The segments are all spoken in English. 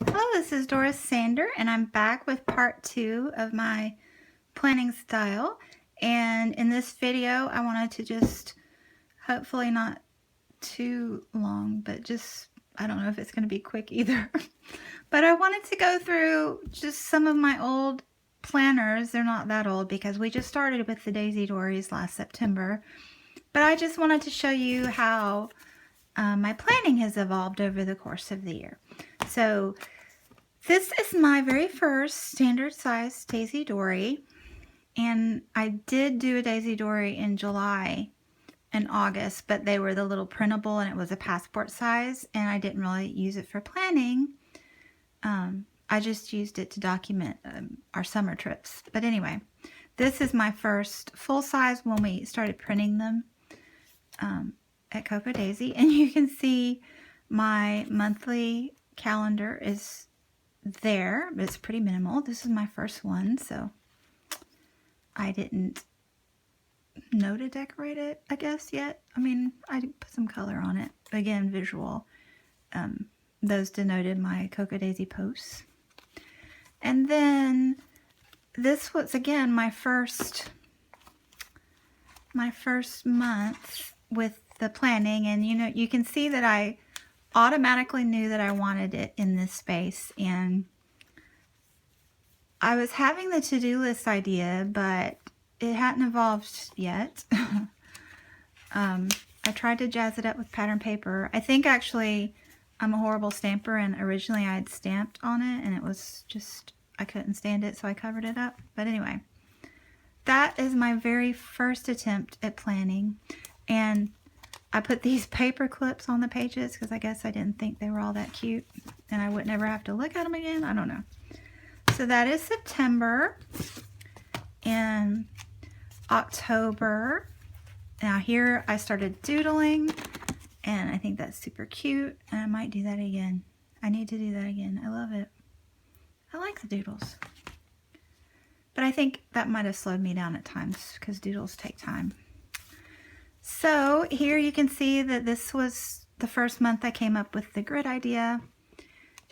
Hello, this is Doris Sander, and I'm back with part 2 of my planning style. And in this video, I wanted to just, hopefully not too long, but just, I don't know if it's going to be quick either. But I wanted to go through just some of my old planners. They're not that old because we just started with the Daisy Dories last September. But I just wanted to show you how my planning has evolved over the course of the year. So this is my very first standard size Daisy Dory, and I did do a Daisy Dory in July and August, but they were the little printable and it was a passport size, and I didn't really use it for planning. I just used it to document our summer trips. But anyway, this is my first full size when we started printing them at Cocoa Daisy, and you can see my monthly calendar is there, but it's pretty minimal. This is my first one, so I didn't know to decorate it, I guess, yet. I mean, I put some color on it. Again, visual. Those denoted my Cocoa Daisy posts. And then this was, again, my first month with the planning, and you can see that I automatically knew that I wanted it in this space, and I was having the to-do list idea, but it hadn't evolved yet. I tried to jazz it up with pattern paper. I think actually I'm a horrible stamper, and originally I had stamped on it, and it was just, I couldn't stand it, so I covered it up. But anyway, that is my very first attempt at planning, and I put these paper clips on the pages because I guess I didn't think they were all that cute and I would never have to look at them again. I don't know. So that is September. And October. Now here I started doodling, and I think that's super cute, and I might do that again. I need to do that again. I love it. I like the doodles. But I think that might have slowed me down at times because doodles take time. So here you can see that this was the first month I came up with the grid idea.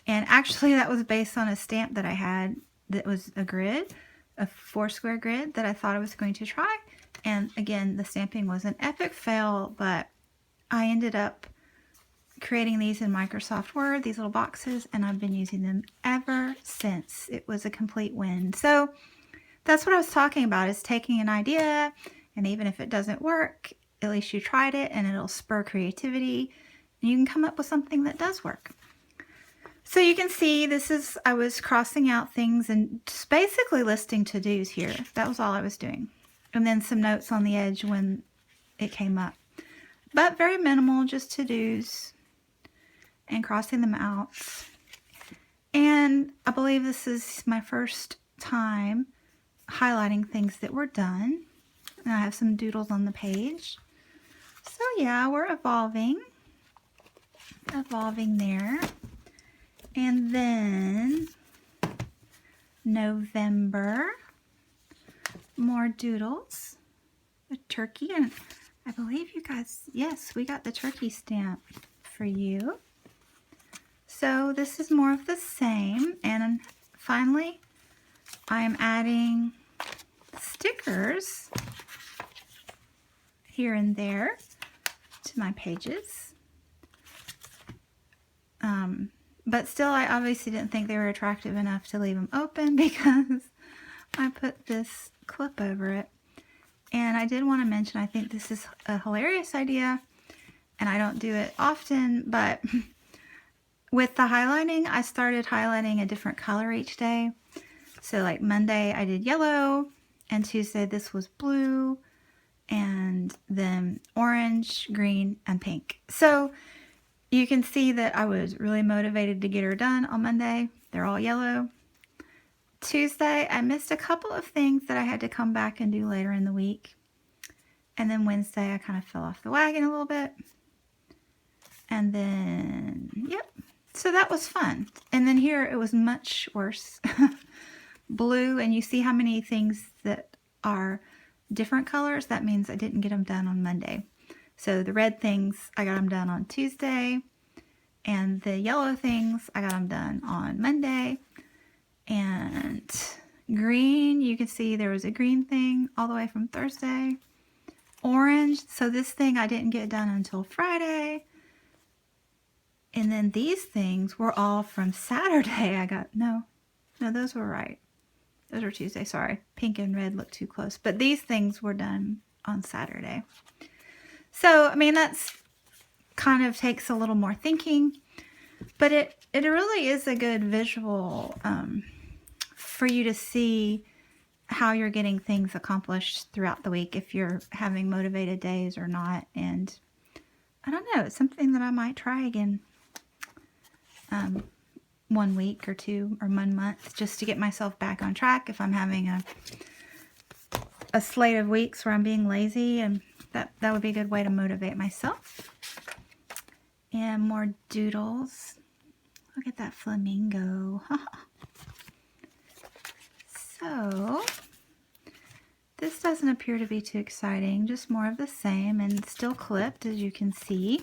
And actually that was based on a stamp that I had that was a grid, a 4-square grid that I thought I was going to try. And again, the stamping was an epic fail, but I ended up creating these in Microsoft Word, these little boxes, and I've been using them ever since. It was a complete win. So that's what I was talking about, is taking an idea, and even if it doesn't work, at least you tried it, and it'll spur creativity, and you can come up with something that does work. So you can see I was crossing out things and just basically listing to-dos here. That was all I was doing. And then some notes on the edge when it came up. But very minimal, just to-dos and crossing them out. And I believe this is my first time highlighting things that were done. And I have some doodles on the page. So yeah, we're evolving there. And then November, more doodles, a turkey, and I believe you guys, yes, we got the turkey stamp for you. So this is more of the same, and finally I am adding stickers here and there to my pages. But still, I obviously didn't think they were attractive enough to leave them open because I put this clip over it. And I did want to mention, I think this is a hilarious idea, and I don't do it often, but with the highlighting, I started highlighting a different color each day. So like Monday I did yellow, and Tuesday this was blue, and then orange, green, and pink. So you can see that I was really motivated to get her done on Monday. They're all yellow. Tuesday, I missed a couple of things that I had to come back and do later in the week. And then Wednesday, I kind of fell off the wagon a little bit. And then, yep. So that was fun. And then here, it was much worse. Blue, and you see how many things that are different colors. That means I didn't get them done on Monday. So the red things, I got them done on Tuesday. And the yellow things, I got them done on Monday. And green, you can see there was a green thing all the way from Thursday. Orange, so this thing I didn't get done until Friday. And then these things were all from Saturday. I got, no, those were right. Those were Tuesday, sorry. Pink and red look too close. But these things were done on Saturday. So, I mean, that's kind of takes a little more thinking. But it really is a good visual for you to see how you're getting things accomplished throughout the week, if you're having motivated days or not. And I don't know, it's something that I might try again 1 week or 2 or 1 month, just to get myself back on track if I'm having a slate of weeks where I'm being lazy, and that would be a good way to motivate myself. And more doodles. Look at that flamingo. So, this doesn't appear to be too exciting, just more of the same, and still clipped, as you can see.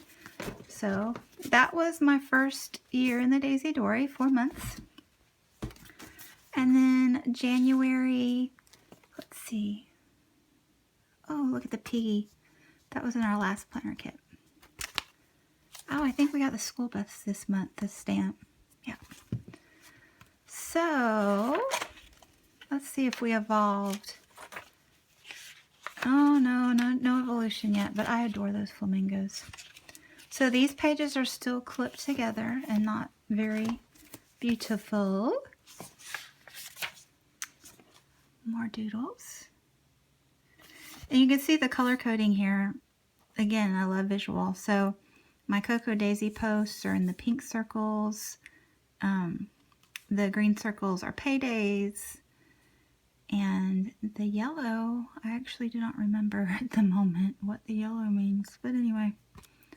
So, that was my first year in the Daisy Dory, 4 months. And then January, let's see. Oh, look at the piggy. That was in our last planner kit. Oh, I think we got the school bus this month, this stamp. Yeah. So, let's see if we evolved. Oh, no evolution yet, but I adore those flamingos. So these pages are still clipped together and not very beautiful. More doodles. And you can see the color coding here. Again, I love visual. So my Cocoa Daisy posts are in the pink circles. The green circles are paydays. And the yellow, I actually do not remember at the moment what the yellow means. But anyway,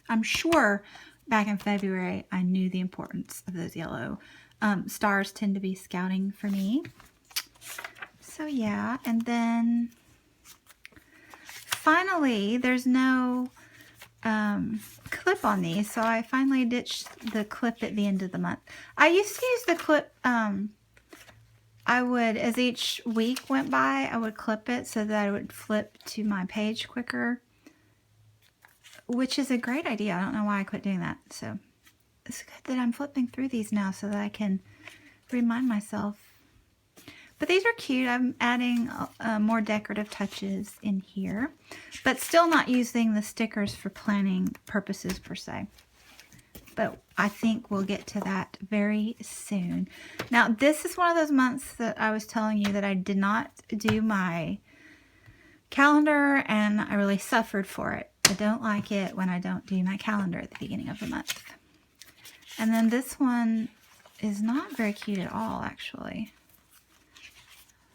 I'm sure back in February I knew the importance of those yellow. Stars tend to be scouting for me. So yeah, and then finally there's no clip on these, so I finally ditched the clip at the end of the month. I used to use the clip, I would, as each week went by, I would clip it so that I would flip to my page quicker, which is a great idea. I don't know why I quit doing that. So it's good that I'm flipping through these now so that I can remind myself. But these are cute. I'm adding more decorative touches in here, but still not using the stickers for planning purposes per se. But I think we'll get to that very soon. Now, this is one of those months that I was telling you that I did not do my calendar, and I really suffered for it. I don't like it when I don't do my calendar at the beginning of the month. And then this one is not very cute at all, actually.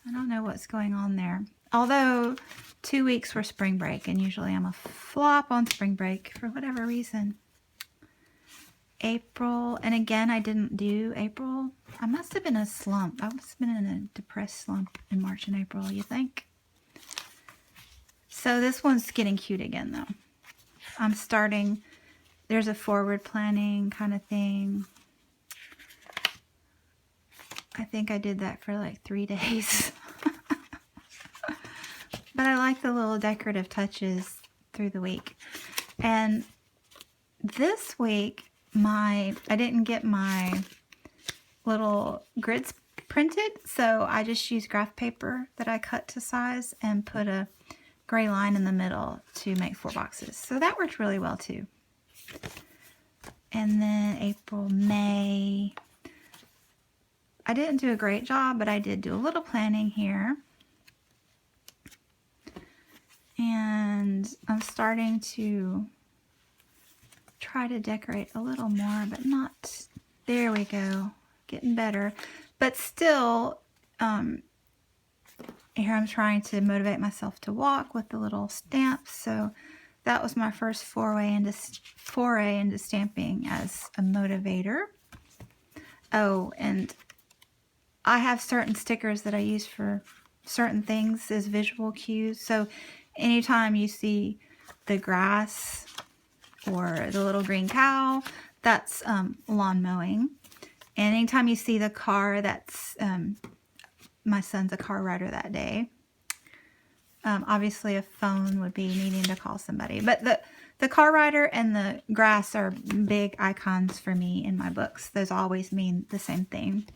I don't know what's going on there. Although 2 weeks were spring break, and usually I'm a flop on spring break for whatever reason. April, and again, I didn't do April. I must have been in a slump. I must have been in a depressed slump in March and April, you think? So this one's getting cute again, though. I'm starting, there's a forward planning kind of thing. I think I did that for like 3 days. But I like the little decorative touches through the week. And this week, I didn't get my little grids printed, so I just used graph paper that I cut to size and put a gray line in the middle to make 4 boxes. So that worked really well too. And then April, May. I didn't do a great job, but I did do a little planning here. And I'm starting to try to decorate a little more, but not, there we go, getting better. But still, here I'm trying to motivate myself to walk with the little stamps. So that was my first foray into stamping as a motivator. Oh, and I have certain stickers that I use for certain things as visual cues. So anytime you see the grass or the little green cow, that's lawn mowing. And anytime you see the car, that's my son's a car rider that day. Obviously, a phone would be needing to call somebody. But the car rider and the grass are big icons for me in my books. Those always mean the same thing.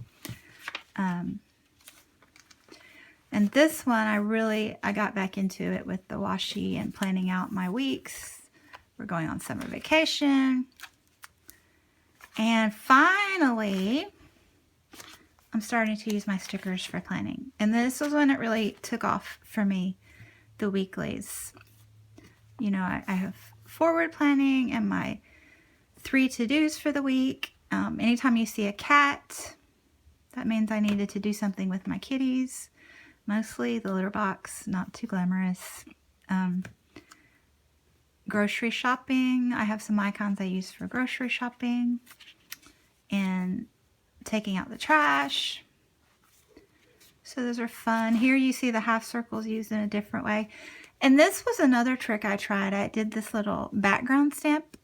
And this one, I got back into it with the washi and planning out my weeks. We're going on summer vacation. And finally, I'm starting to use my stickers for planning. And this was when it really took off for me, the weeklies. You know, I have forward planning and my 3 to-dos for the week. Anytime you see a cat, that means I needed to do something with my kitties. Mostly the litter box, not too glamorous. Grocery shopping. I have some icons I use for grocery shopping. And taking out the trash. So those are fun. Here you see the half circles used in a different way. And this was another trick I tried. I did this little background stamp.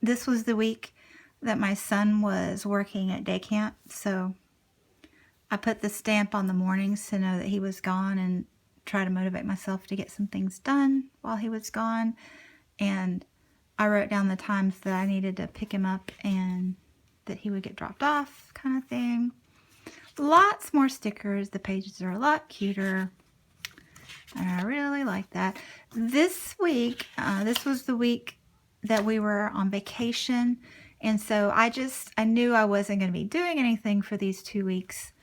This was the week that my son was working at day camp. So I put the stamp on the mornings to know that he was gone and try to motivate myself to get some things done while he was gone. And I wrote down the times that I needed to pick him up and that he would get dropped off, kind of thing. Lots more stickers. The pages are a lot cuter. And I really like that. This week, this was the week that we were on vacation. And so I knew I wasn't going to be doing anything for these 2 weeks.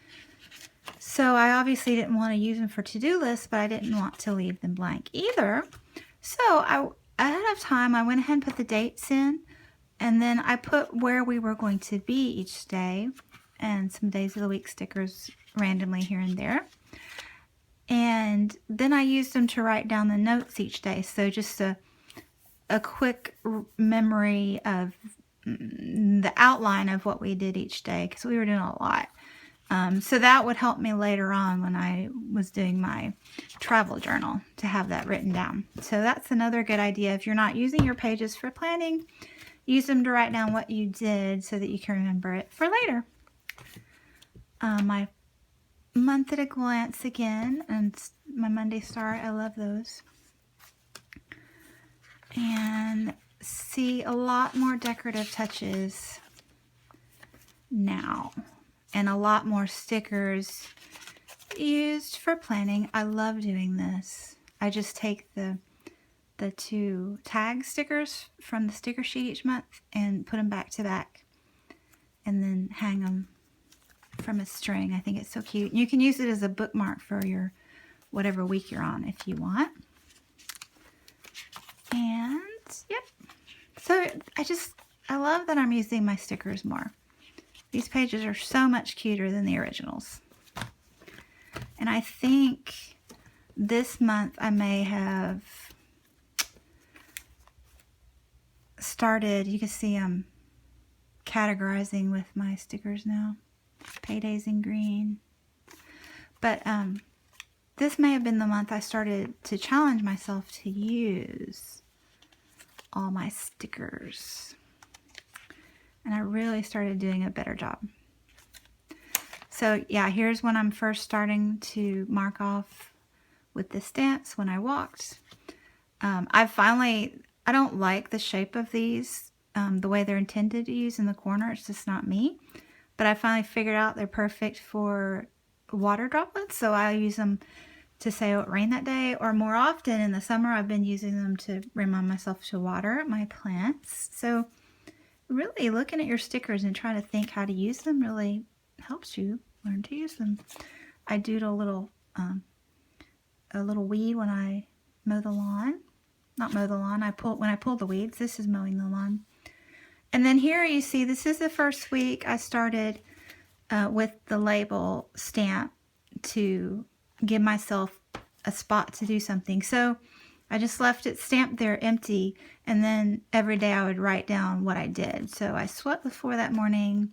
So I obviously didn't want to use them for to-do lists, but I didn't want to leave them blank either. So ahead of time, I went ahead and put the dates in. And then I put where we were going to be each day. And some days of the week stickers randomly here and there. And then I used them to write down the notes each day. So just a quick memory of the outline of what we did each day, because we were doing a lot. So that would help me later on when I was doing my travel journal to have that written down. So that's another good idea. If you're not using your pages for planning, use them to write down what you did so that you can remember it for later. My month at a glance again, and my Monday Star, I love those. And see a lot more decorative touches now. And a lot more stickers used for planning. I love doing this. I just take the 2 tag stickers from the sticker sheet each month and put them back to back. And then hang them from a string. I think it's so cute. You can use it as a bookmark for your whatever week you're on if you want. And yep. So I love that I'm using my stickers more. These pages are so much cuter than the originals. And I think this month I may have started, you can see I'm categorizing with my stickers now. Paydays in green. But this may have been the month I started to challenge myself to use all my stickers. And I really started doing a better job. So yeah, here's when I'm first starting to mark off with the stamps when I walked. I don't like the shape of these, the way they're intended to use in the corner. It's just not me. But I finally figured out they're perfect for water droplets. So I use them to say it rained that day. Or more often in the summer, I've been using them to remind myself to water my plants. So really looking at your stickers and trying to think how to use them really helps you learn to use them. I doodle a little weed when I mow the lawn. Not mow the lawn. When I pull the weeds. This is mowing the lawn. And then here you see this is the first week I started with the label stamp to give myself a spot to do something. So I just left it stamped there empty, and then every day I would write down what I did. So I swept the floor that morning.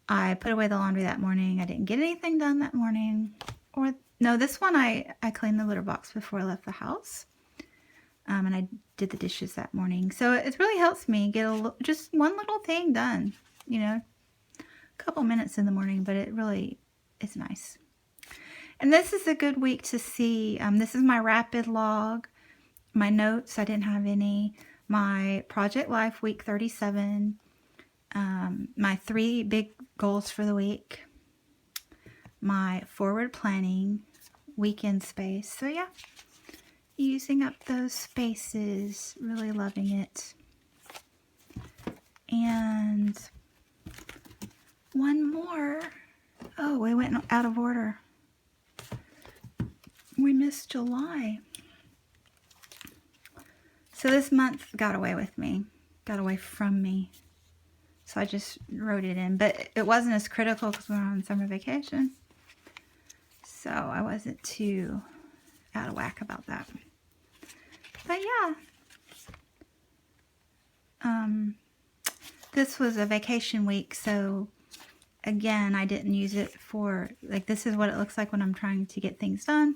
I put away the laundry that morning. I didn't get anything done that morning. Or no, this one I cleaned the litter box before I left the house. And I did the dishes that morning. So it really helps me get just one little thing done you know, a couple minutes in the morning, but it really is nice. And this is a good week to see. This is my rapid log, my notes. I didn't have any. My Project Life week 37. My 3 big goals for the week. My forward planning weekend space. So yeah, using up those spaces, really loving it. And one more. Oh, we went out of order. We missed July. So this month got away with me, got away from me. So I just wrote it in, but it wasn't as critical because we were on summer vacation. So I wasn't too out of whack about that. But yeah, this was a vacation week, so again, I didn't use it for, like, this is what it looks like when I'm trying to get things done.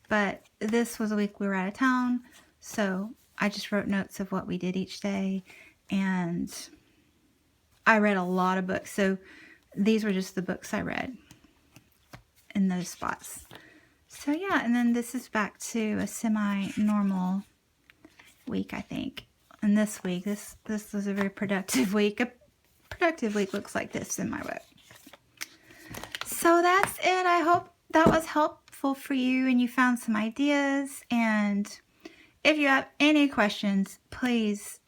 But this was a week we were out of town, so I just wrote notes of what we did each day, and I read a lot of books, so these were just the books I read in those spots. So yeah, and then this is back to a semi-normal week, I think. And this week, this was a very productive week. A productive week looks like this in my book. So that's it. I hope that was helpful for you and you found some ideas. And if you have any questions, please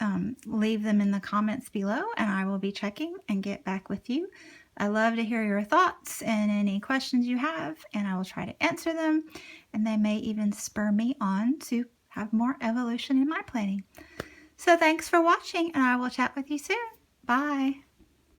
leave them in the comments below and I will be checking and get back with you. I love to hear your thoughts and any questions you have, and I will try to answer them. And they may even spur me on to have more evolution in my planning. So thanks for watching, and I will chat with you soon. Bye.